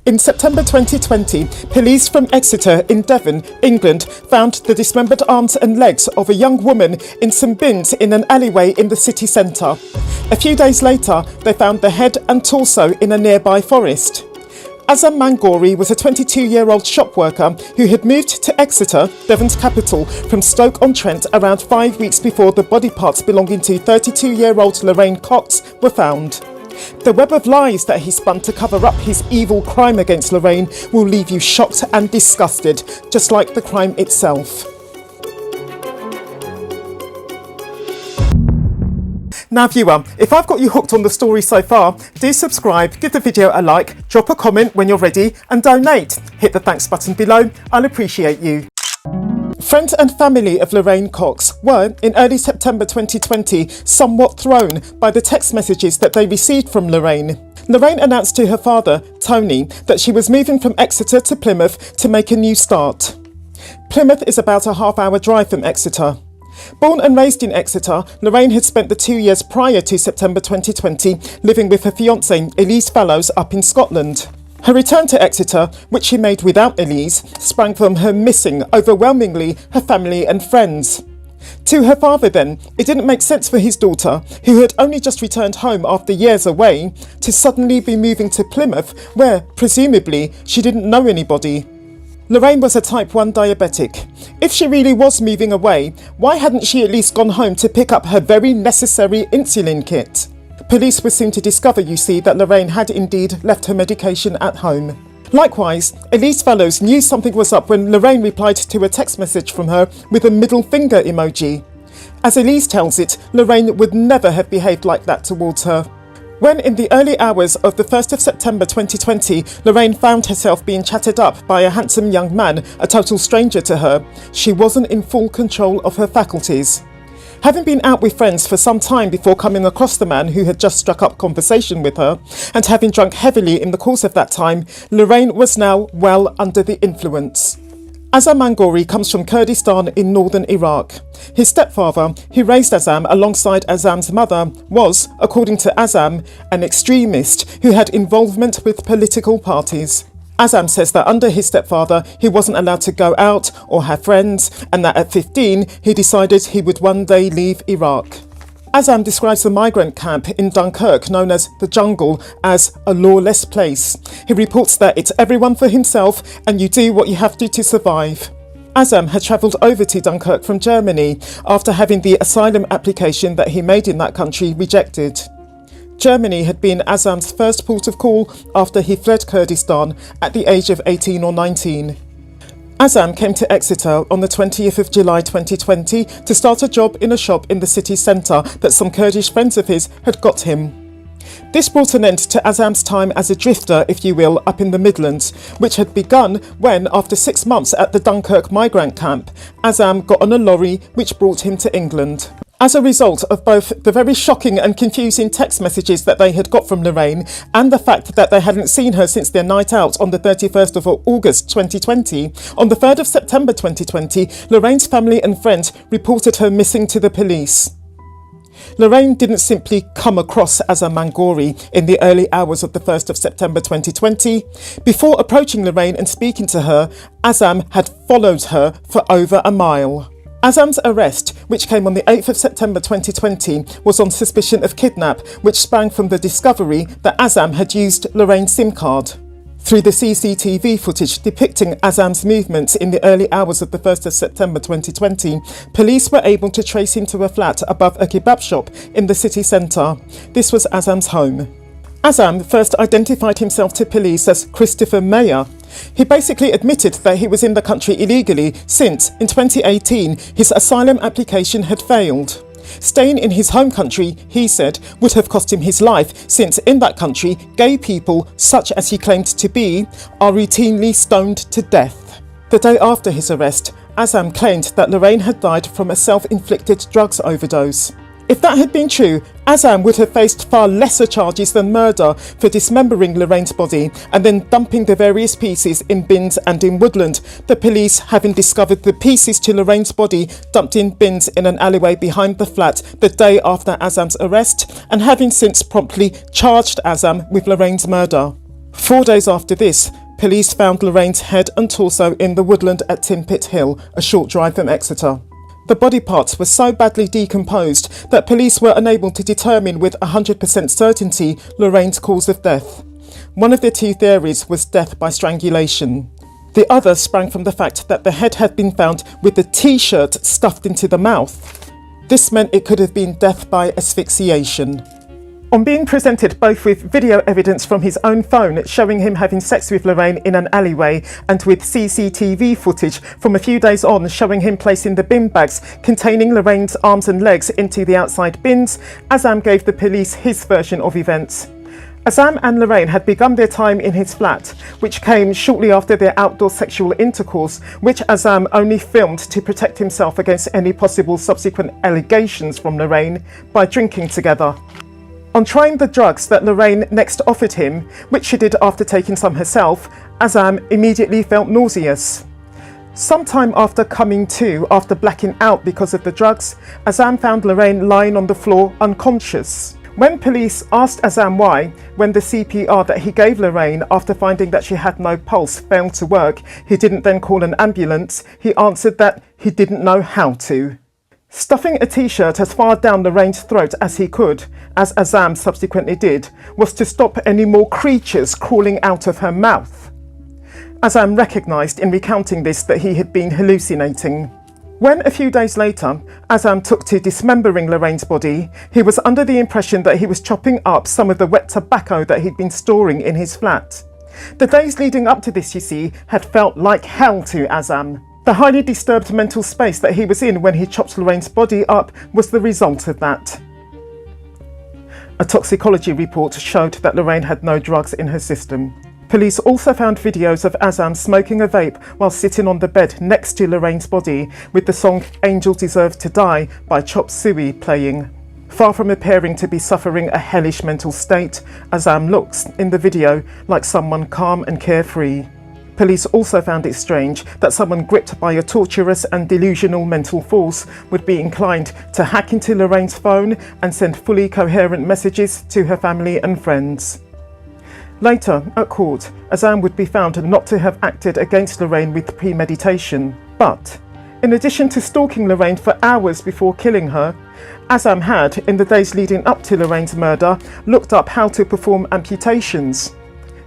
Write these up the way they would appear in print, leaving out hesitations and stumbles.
In September 2020, police from Exeter in Devon, England, found the dismembered arms and legs of a young woman in some bins in an alleyway in the city centre. A few days later, they found the head and torso in a nearby forest. Azam Mangoori was a 22-year-old shop worker who had moved to Exeter, Devon's capital, from Stoke-on-Trent around 5 weeks before the body parts belonging to 32-year-old Lorraine Cox were found. The web of lies that he spun to cover up his evil crime against Lorraine will leave you shocked and disgusted, just like the crime itself. Now viewer, if I've got you hooked on the story so far, do subscribe, give the video a like, drop a comment when you're ready and donate. Hit the thanks button below, I'll appreciate you. Friends and family of Lorraine Cox were, in early September 2020, somewhat thrown by the text messages that they received from Lorraine. Lorraine announced to her father, Tony, that she was moving from Exeter to Plymouth to make a new start. Plymouth is about a half-hour drive from Exeter. Born and raised in Exeter, Lorraine had spent the 2 years prior to September 2020 living with her fiancé, Elise Fallows, up in Scotland. Her return to Exeter, which she made without Elise, sprang from her missing, overwhelmingly, her family and friends. To her father then, it didn't make sense for his daughter, who had only just returned home after years away, to suddenly be moving to Plymouth, where, presumably, she didn't know anybody. Lorraine was a type 1 diabetic. If she really was moving away, why hadn't she at least gone home to pick up her very necessary insulin kit? Police were soon to discover, you see, that Lorraine had indeed left her medication at home. Likewise, Elise Fallows knew something was up when Lorraine replied to a text message from her with a middle finger emoji. As Elise tells it, Lorraine would never have behaved like that towards her. When in the early hours of the 1st of September 2020, Lorraine found herself being chatted up by a handsome young man, a total stranger to her, she wasn't in full control of her faculties. Having been out with friends for some time before coming across the man who had just struck up conversation with her, and having drunk heavily in the course of that time, Lorraine was now well under the influence. Azam Mangoori comes from Kurdistan in northern Iraq. His stepfather, who raised Azam alongside Azam's mother, was, according to Azam, an extremist who had involvement with political parties. Azam says that under his stepfather, he wasn't allowed to go out or have friends, and that at 15, he decided he would one day leave Iraq. Azam describes the migrant camp in Dunkirk, known as the jungle, as a lawless place. He reports that it's everyone for himself and you do what you have to survive. Azam had travelled over to Dunkirk from Germany after having the asylum application that he made in that country rejected. Germany had been Azam's first port of call after he fled Kurdistan at the age of 18 or 19. Azam came to Exeter on the 20th of July 2020 to start a job in a shop in the city centre that some Kurdish friends of his had got him. This brought an end to Azam's time as a drifter, if you will, up in the Midlands, which had begun when, after 6 months at the Dunkirk migrant camp, Azam got on a lorry which brought him to England. As a result of both the very shocking and confusing text messages that they had got from Lorraine and the fact that they hadn't seen her since their night out on the 31st of August 2020, on the 3rd of September 2020, Lorraine's family and friends reported her missing to the police. Lorraine didn't simply come across Azam Mangoori in the early hours of the 1st of September 2020. Before approaching Lorraine and speaking to her, Azam had followed her for over a mile. Azam's arrest, which came on the 8th of September 2020, was on suspicion of kidnap, which sprang from the discovery that Azam had used Lorraine's SIM card. Through the CCTV footage depicting Azam's movements in the early hours of the 1st of September 2020, police were able to trace him to a flat above a kebab shop in the city centre. This was Azam's home. Azam first identified himself to police as Christopher Mayer. He basically admitted that he was in the country illegally since, in 2018, his asylum application had failed. Staying in his home country, he said, would have cost him his life since in that country, gay people, such as he claimed to be, are routinely stoned to death. The day after his arrest, Azam claimed that Lorraine had died from a self-inflicted drugs overdose. If that had been true, Azam would have faced far lesser charges than murder for dismembering Lorraine's body and then dumping the various pieces in bins and in woodland, the police having discovered the pieces to Lorraine's body dumped in bins in an alleyway behind the flat the day after Azam's arrest and having since promptly charged Azam with Lorraine's murder. 4 days after this, police found Lorraine's head and torso in the woodland at Tinpit Hill, a short drive from Exeter. The body parts were so badly decomposed that police were unable to determine with 100% certainty Lorraine's cause of death. One of the two theories was death by strangulation. The other sprang from the fact that the head had been found with the t-shirt stuffed into the mouth. This meant it could have been death by asphyxiation. On being presented both with video evidence from his own phone showing him having sex with Lorraine in an alleyway and with CCTV footage from a few days on showing him placing the bin bags containing Lorraine's arms and legs into the outside bins, Azam gave the police his version of events. Azam and Lorraine had begun their time in his flat, which came shortly after their outdoor sexual intercourse, which Azam only filmed to protect himself against any possible subsequent allegations from Lorraine by drinking together. On trying the drugs that Lorraine next offered him, which she did after taking some herself, Azam immediately felt nauseous. Sometime after coming to, after blacking out because of the drugs, Azam found Lorraine lying on the floor unconscious. When police asked Azam why, when the CPR that he gave Lorraine after finding that she had no pulse failed to work, he didn't then call an ambulance, he answered that he didn't know how to. Stuffing a t-shirt as far down Lorraine's throat as he could, as Azam subsequently did, was to stop any more creatures crawling out of her mouth. Azam recognised in recounting this that he had been hallucinating. When a few days later, Azam took to dismembering Lorraine's body, he was under the impression that he was chopping up some of the wet tobacco that he'd been storing in his flat. The days leading up to this, you see, had felt like hell to Azam. The highly disturbed mental space that he was in when he chopped Lorraine's body up was the result of that. A toxicology report showed that Lorraine had no drugs in her system. Police also found videos of Azam smoking a vape while sitting on the bed next to Lorraine's body, with the song Angel Deserved to Die by Chop Suey playing. Far from appearing to be suffering a hellish mental state, Azam looks, in the video, like someone calm and carefree. Police also found it strange that someone gripped by a torturous and delusional mental force would be inclined to hack into Lorraine's phone and send fully coherent messages to her family and friends. Later, at court, Azam would be found not to have acted against Lorraine with premeditation, but in addition to stalking Lorraine for hours before killing her, Azam had, in the days leading up to Lorraine's murder, looked up how to perform amputations.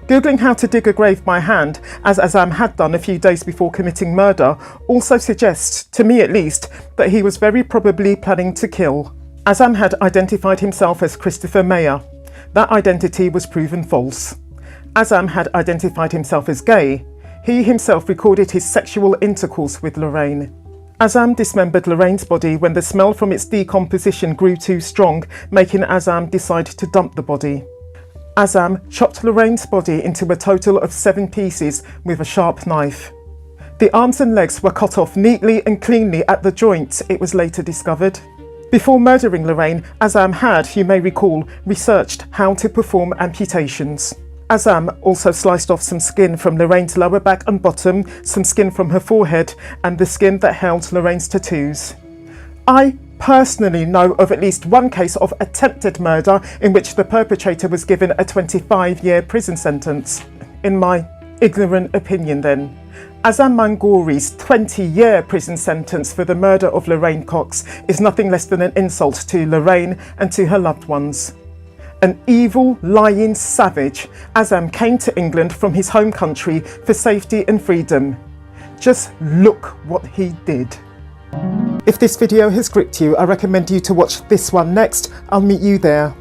Googling how to dig a grave by hand, as Azam had done a few days before committing murder, also suggests, to me at least, that he was very probably planning to kill. Azam had identified himself as Christopher Mayer. That identity was proven false. Azam had identified himself as gay. He himself recorded his sexual intercourse with Lorraine. Azam dismembered Lorraine's body when the smell from its decomposition grew too strong, making Azam decide to dump the body. Azam chopped Lorraine's body into a total of 7 pieces with a sharp knife. The arms and legs were cut off neatly and cleanly at the joints, it was later discovered. Before murdering Lorraine, Azam had, you may recall, researched how to perform amputations. Azam also sliced off some skin from Lorraine's lower back and bottom, some skin from her forehead, and the skin that held Lorraine's tattoos. I personally know of at least one case of attempted murder in which the perpetrator was given a 25-year prison sentence. In my ignorant opinion then, Azam Mangoori's 20-year prison sentence for the murder of Lorraine Cox is nothing less than an insult to Lorraine and to her loved ones. An evil, lying savage, Azam came to England from his home country for safety and freedom. Just look what he did. If this video has gripped you, I recommend you to watch this one next. I'll meet you there.